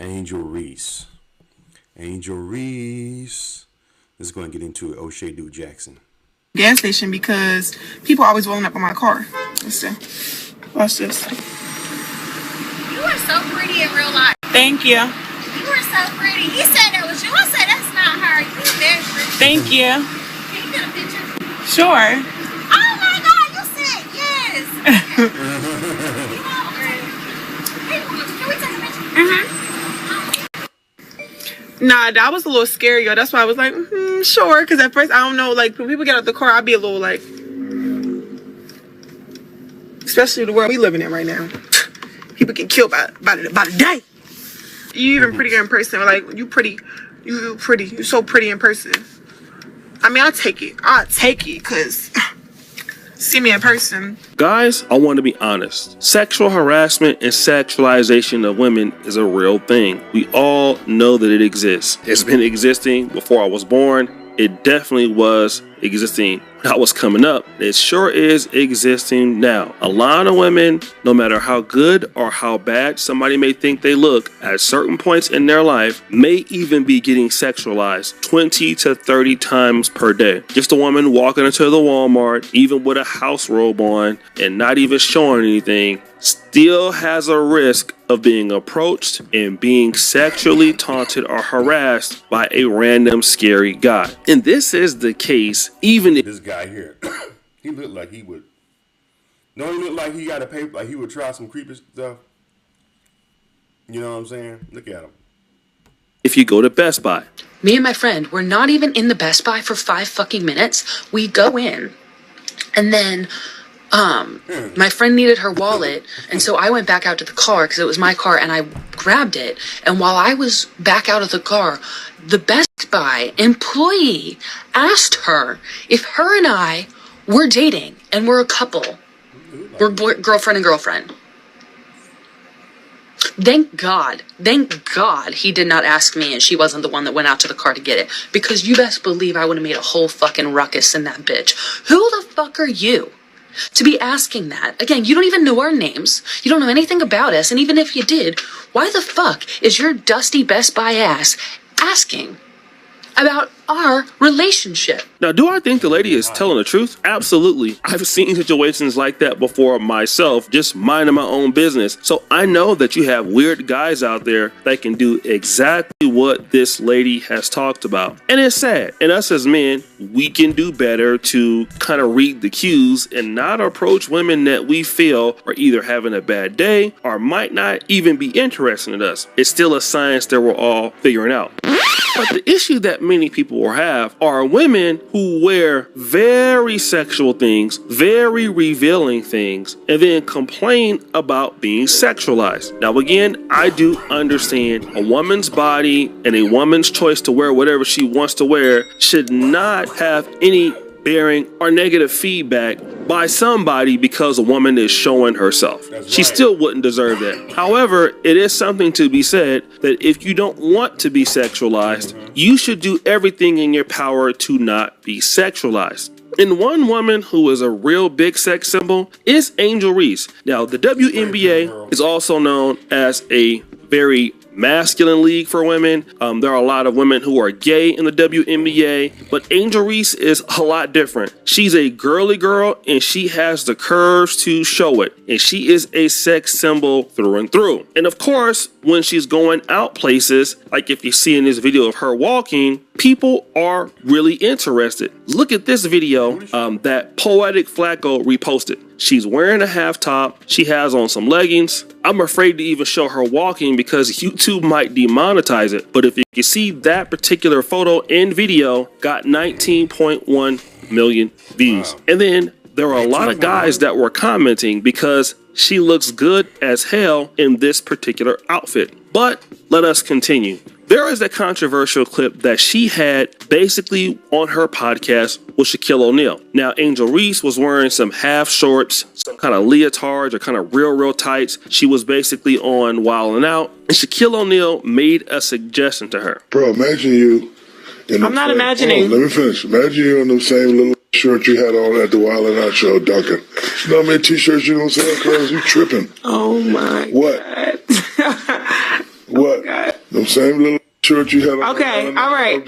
Angel Reese. Angel Reese is going to get into it. O'Shea Duke Jackson. Gas station because people always rolling up on my car. Let's see. Watch this. You are so pretty in real life. Thank you. You are so pretty. He said that was you. I said that's not her. You're very pretty. Thank you. Can you get a picture? Sure. Oh my God! You said yes. You want hey, can we take a picture? Nah, that was a little scary, yo. That's why I was like, sure. Because at first, I don't know, like, when people get out the car, I'd be a little like, especially the world we living in right now. People get killed by the day. You even prettier in person. Like, you pretty. You pretty. You so pretty in person. I mean, I'll take it. Because see me in person. Guys, I want to be honest. Sexual harassment and sexualization of women is a real thing. We all know that it exists. It's been existing before I was born. It definitely was existing when I was coming up. It sure is existing now. A lot of women, no matter how good or how bad somebody may think they look at certain points in their life, may even be getting sexualized 20 to 30 times per day. Just a woman walking into the Walmart, even with a house robe on and not even showing anything, still has a risk of being approached and being sexually taunted or harassed by a random scary guy. And this is the case even if this guy here, he looked like he would. No, he looked like he got a paper, like he would try some creepy stuff. You know what I'm saying? Look at him. If you go to Best Buy. Me and my friend were not even in the Best Buy for 5 fucking minutes. We go in, and then my friend needed her wallet, and so I went back out to the car because it was my car, and I grabbed it. And while I was back out of the car, the Best Buy employee asked her if her and I were dating and we're a couple. We're girlfriend and girlfriend. Thank God he did not ask me and she wasn't the one that went out to the car to get it. Because you best believe I would have made a whole fucking ruckus in that bitch. Who the fuck are you to be asking that? Again, you don't even know our names. You don't know anything about us. And even if you did, why the fuck is your dusty Best Buy ass asking about our relationship? Now, do I think the lady is telling the truth? Absolutely. I've seen situations like that before myself, just minding my own business. So I know that you have weird guys out there that can do exactly what this lady has talked about. And it's sad. And us as men, we can do better to kind of read the cues and not approach women that we feel are either having a bad day or might not even be interested in us. It's still a science that we're all figuring out. But the issue that many people will have are women who wear very sexual things, very revealing things, and then complain about being sexualized. Now, again, I do understand a woman's body and a woman's choice to wear whatever she wants to wear should not have any bearing or negative feedback by somebody because a woman is showing herself. She still wouldn't deserve that. However, it is something to be said that if you don't want to be sexualized, you should do everything in your power to not be sexualized. And one woman who is a real big sex symbol is Angel Reese. Now, the WNBA is also known as a very masculine league for women. There are a lot of women who are gay in the WNBA, but Angel Reese is a lot different. She's a girly girl and she has the curves to show it. And she is a sex symbol through and through. And of course, when she's going out places, like if you see in this video of her walking, people are really interested. Look at this video that Poetic Flacco reposted. She's wearing a half top. She has on some leggings. I'm afraid to even show her walking because YouTube might demonetize it. But if you can see, that particular photo and video got 19.1 million views. And then there are a lot of guys that were commenting because she looks good as hell in this particular outfit. But let us continue. There is a controversial clip that she had basically on her podcast with Shaquille O'Neal. Now, Angel Reese was wearing some half shorts, some kind of leotards or kind of real tights. She was basically on Wild 'N Out. And Shaquille O'Neal made a suggestion to her. Bro, imagine you. I'm not imagining. Let me finish. Imagine you in the same little shirt you had on at the Wild 'N Out show, Duncan. You know how many t-shirts you gonna sell, cuz? You tripping. Oh my what? God. What? Oh God. Them same little shorts you had on. Okay, all right.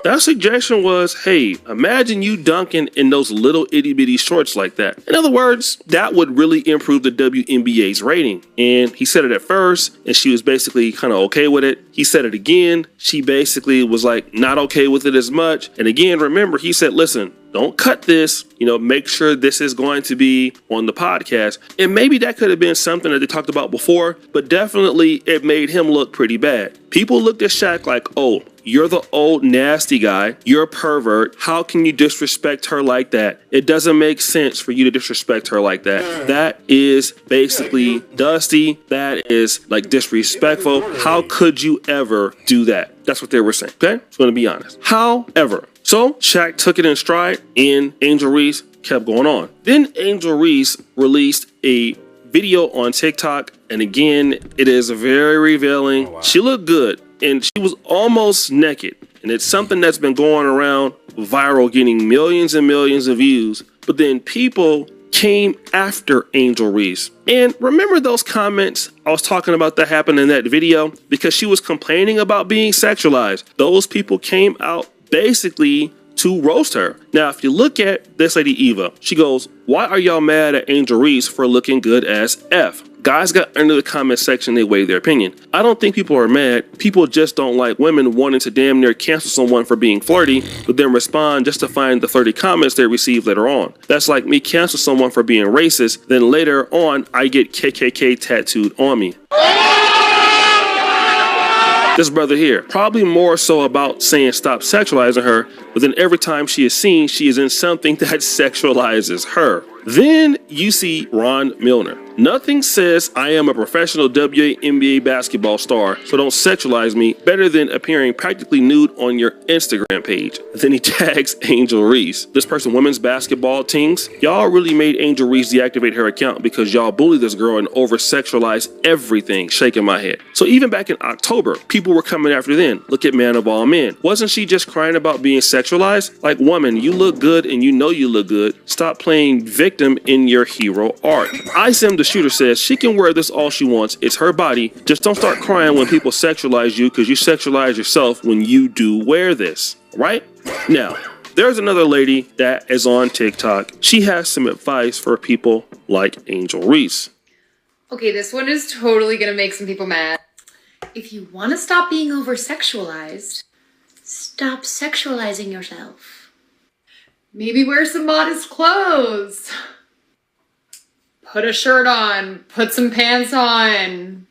That suggestion was, hey, imagine you dunking in those little itty bitty shorts like that. In other words, that would really improve the WNBA's rating. And he said it at first, and she was basically kind of okay with it. He said it again. She basically was like not okay with it as much. And again, remember, he said, listen, don't cut this, make sure this is going to be on the podcast. And maybe that could have been something that they talked about before, but definitely it made him look pretty bad. People looked at Shaq like, oh, you're the old nasty guy. You're a pervert. How can you disrespect her like that? It doesn't make sense for you to disrespect her like that. That is basically dusty. That is like disrespectful. How could you ever do that? That's what they were saying. Okay? I'm going to be honest. However, so Shaq took it in stride and Angel Reese kept going on. Then Angel Reese released a video on TikTok. And again, it is very revealing. Oh, wow. She looked good and she was almost naked. And it's something that's been going around viral, getting millions and millions of views. But then people came after Angel Reese. And remember those comments I was talking about that happened in that video? Because she was complaining about being sexualized. Those people came out basically to roast her. Now, if you look at this lady Eva, she goes, why are y'all mad at Angel Reese for looking good as F? Guys got under the comment section, they weigh their opinion. I don't think people are mad. People just don't like women wanting to damn near cancel someone for being flirty, but then respond justifying the 30 comments they receive later on. That's like me cancel someone for being racist, then later on I get KKK tattooed on me. This brother here, probably more so about saying stop sexualizing her, but then every time she is seen, she is in something that sexualizes her. Then you see Ron Milner. Nothing says I am a professional WNBA basketball star, so don't sexualize me, better than appearing practically nude on your Instagram page. Then he tags Angel Reese. This person, women's basketball teams, y'all really made Angel Reese deactivate her account because y'all bullied this girl and over-sexualized everything, shaking my head. So even back in October, people were coming after then. Look at Man of All Men. Wasn't she just crying about being sexualized? Like, woman, you look good and you know you look good. Stop playing victim in your hero arc. Isim the Shooter says she can wear this all she wants. It's her body. Just don't start crying when people sexualize you because you sexualize yourself when you do wear this, right? Now, there's another lady that is on TikTok. She has some advice for people like Angel Reese. Okay, this one is totally gonna make some people mad. If you want to stop being over-sexualized, stop sexualizing yourself. Maybe wear some modest clothes. Put a shirt on, put some pants on.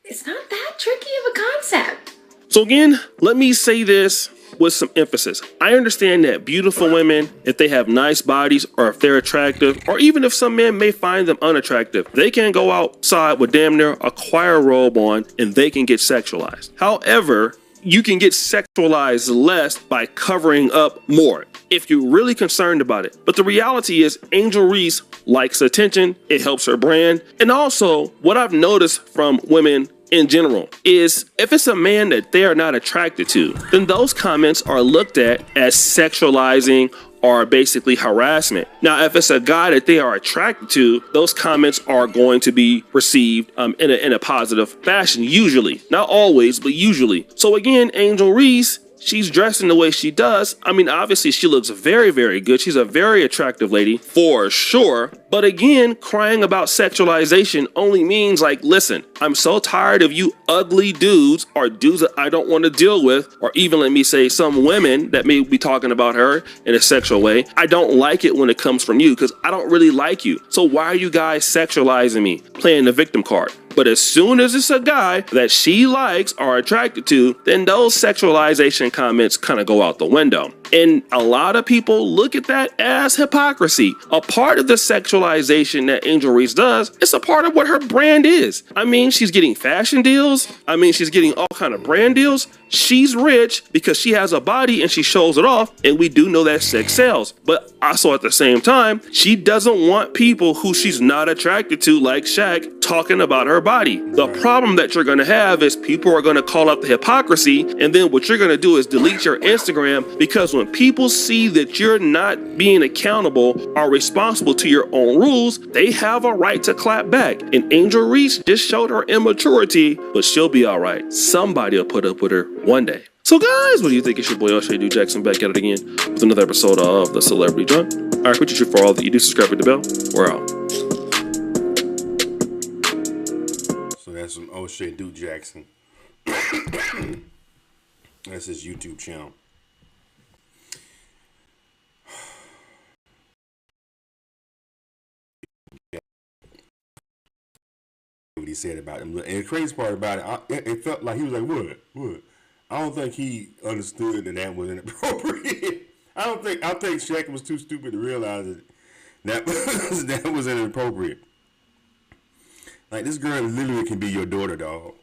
It's not that tricky of a concept. So again, let me say this with some emphasis. I understand that beautiful women, if they have nice bodies or if they're attractive, or even if some men may find them unattractive, they can go outside with damn near a choir robe on and they can get sexualized. However, you can get sexualized less by covering up more if you're really concerned about it. But the reality is Angel Reese likes attention. It helps her brand. And also what I've noticed from women in general is if it's a man that they are not attracted to, then those comments are looked at as sexualizing or basically harassment. Now, if it's a guy that they are attracted to, those comments are going to be received in a positive fashion, usually. Not always, but usually. So again, Angel Reese, she's dressed in the way she does. I mean, obviously she looks very, very good. She's a very attractive lady for sure. But again, crying about sexualization only means like, listen, I'm so tired of you ugly dudes or dudes that I don't want to deal with, or even let me say some women that may be talking about her in a sexual way. I don't like it when it comes from you because I don't really like you. So why are you guys sexualizing me, playing the victim card? But as soon as it's a guy that she likes or attracted to, then those sexualization comments kind of go out the window. And a lot of people look at that as hypocrisy. A part of the sexualization that Angel Reese does, it's a part of what her brand is. I mean, she's getting fashion deals. I mean, she's getting all kind of brand deals. She's rich because she has a body and she shows it off, and we do know that sex sells. But also at the same time, she doesn't want people who she's not attracted to, like Shaq, talking about her body. The problem that you're going to have is people are going to call out the hypocrisy, and then what you're going to do is delete your Instagram, because when people see that you're not being accountable or responsible to your own rules, they have a right to clap back. And Angel Reese just showed her immaturity, but she'll be all right. Somebody will put up with her one day. So guys, what do you think? It's your boy O'Shea Dude Jackson back at it again with another episode of The Celebrity Drunk. Alright, put your for all that you do, subscribe, hit the bell. We're out. So that's some O'Shea Dude Jackson. That's his YouTube channel. What he said about him, and the crazy part about it, it felt like he was like, "What? I don't think he understood that was inappropriate. I think Shaq was too stupid to realize that that was inappropriate. Like, this girl literally can be your daughter, dog.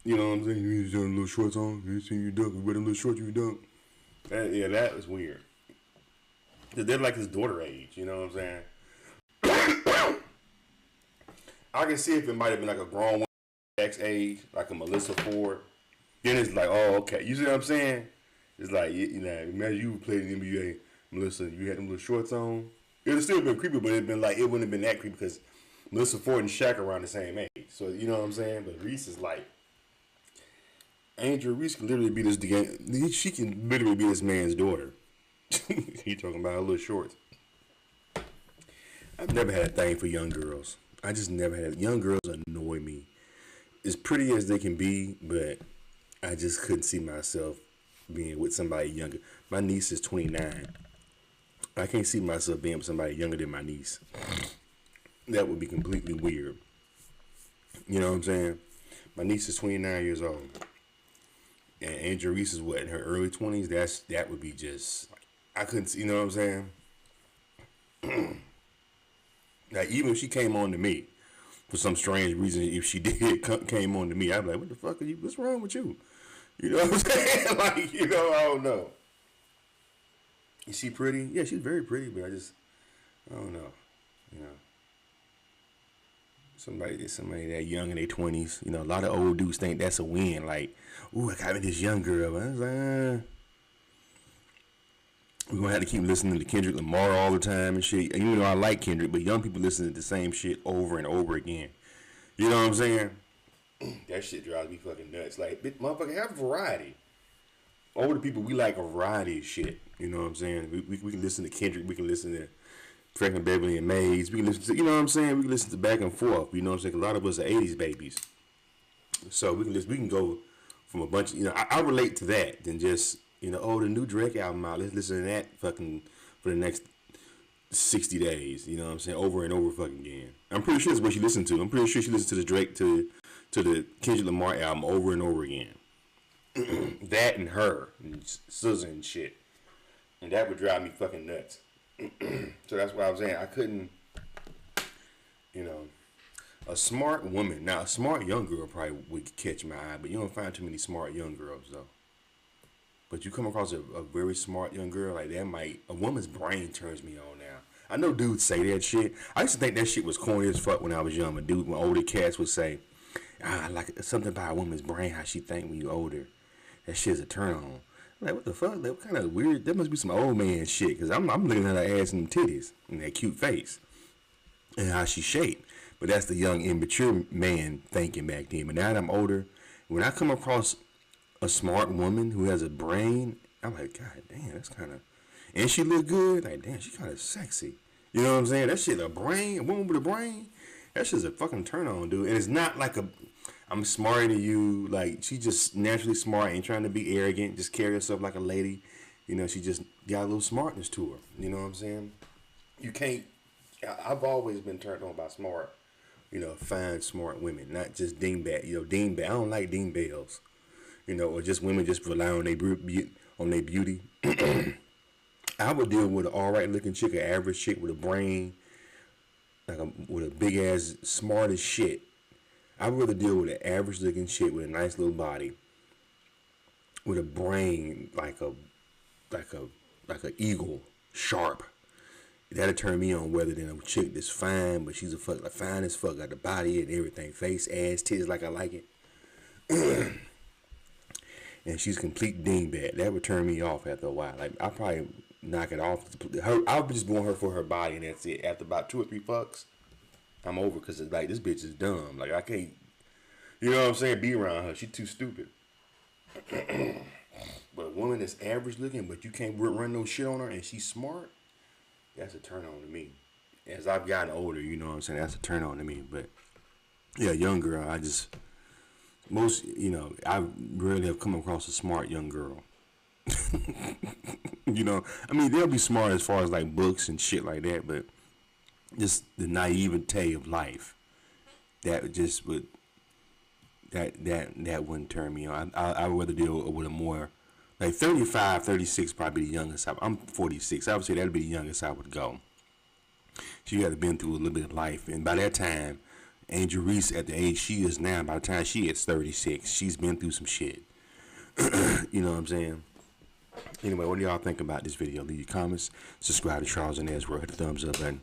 You know what I'm saying? You got little shorts on. You see you dunk. You wear them little shorts. You dunk. That was weird. They're like his daughter age. You know what I'm saying? I can see if it might have been like a grown woman X age, like a Melissa Ford. Then it's like, oh, okay. You see what I'm saying? It's like, you know, imagine you played in the NBA, Melissa, you had them little shorts on. It would have still been creepy, but it'd been like, it wouldn't have been that creepy because Melissa Ford and Shaq are around the same age. So, you know what I'm saying? But Reese is like, Angel Reese can literally be she can literally be this man's daughter. He talking about her little shorts. I've never had a thing for young girls. I just never had. Young girls annoy me. As pretty as they can be, but I just couldn't see myself being with somebody younger. My niece is 29. I can't see myself being with somebody younger than my niece. That would be completely weird. You know what I'm saying? My niece is 29 years old. And Angel Reese is what, in her early 20s? That would be just, I couldn't see, you know what I'm saying? Like, even if she came on to me, for some strange reason, if she did came on to me, I'd be like, what the fuck are you, what's wrong with you? You know what I'm saying? Like, you know, I don't know. Is she pretty? Yeah, she's very pretty, but I don't know. You know. Somebody that young in their 20s, you know, a lot of old dudes think that's a win. Like, ooh, I got me this young girl. I was like, we're going to have to keep listening to Kendrick Lamar all the time and shit. And you know, I like Kendrick, but young people listen to the same shit over and over again. You know what I'm saying? That shit drives me fucking nuts. Like, motherfucker, have variety. Older people, we like a variety of shit. You know what I'm saying? We can listen to Kendrick. We can listen to Franklin Beverly and Mays. We can listen to, you know what I'm saying? We can listen to back and forth. You know what I'm saying? A lot of us are 80s babies. So we can go from a bunch of, you know, I relate to that than just, you know, oh, the new Drake album out. Let's listen to that fucking for the next 60 days. You know what I'm saying? Over and over fucking again. I'm pretty sure that's what she listened to. I'm pretty sure she listened to the Drake, to the Kendrick Lamar album over and over again. That and her and SZA and shit. And that would drive me fucking nuts. So that's what I was saying. I couldn't, you know, a smart woman. Now, a smart young girl probably would catch my eye, but you don't find too many smart young girls, though. But you come across a very smart young girl, like that a woman's brain turns me on now. I know dudes say that shit. I used to think that shit was corny as fuck when I was young. When older cats would say, like something about a woman's brain, how she think when you older. That shit's a turn on. I'm like, what the fuck? That kind of weird. That must be some old man shit. Because I'm looking at her ass and them titties and that cute face and how she's shaped. But that's the young, immature man thinking back then. But now that I'm older, when I come across a smart woman who has a brain, I'm like, God damn, that's kind of, and she look good. Like, damn, she kind of sexy. You know what I'm saying? That shit, a woman with a brain, that shit's a fucking turn on, dude. And it's not like I'm smarter than you. Like, she just naturally smart, ain't trying to be arrogant, just carry herself like a lady. You know, she just got a little smartness to her. You know what I'm saying? You can't, I've always been turned on by smart, you know, fine, smart women, not just dingbat. You know, dingbat. I don't like dingbells. You know, or just women just rely on their beauty. I would deal with an alright looking chick, an average chick with a brain, with a big ass, smart as shit. I would rather deal with an average looking chick with a nice little body with a brain like a eagle, sharp. That'll turn me on whether than a chick that's fine, but she's like fine as fuck, got the body and everything, face, ass, titties like I like it. And she's complete dingbat. That would turn me off after a while. Like I probably knock it off. I'll just want her for her body and that's it. After about 2 or 3 fucks, I'm over because it's like this bitch is dumb. Like I can't, you know what I'm saying? Be around her. She's too stupid. But a woman that's average looking, but you can't run no shit on her, and she's smart. That's a turn on to me. As I've gotten older, you know what I'm saying? That's a turn on to me. But yeah, young girl, I rarely have come across a smart young girl. You know, I mean, they'll be smart as far as like books and shit like that, but just the naivete of life, that just would, that wouldn't turn me on. I would rather deal with a more, like 35, 36 probably the youngest. I'm 46. I would say that'd be the youngest I would go. She had been through a little bit of life, and by that time, Angel Reese, at the age she is now, by the time she is 36, she's been through some shit. You know what I'm saying? Anyway, what do y'all think about this video? Leave your comments. Subscribe to Charles and Ezra. Hit the thumbs up button.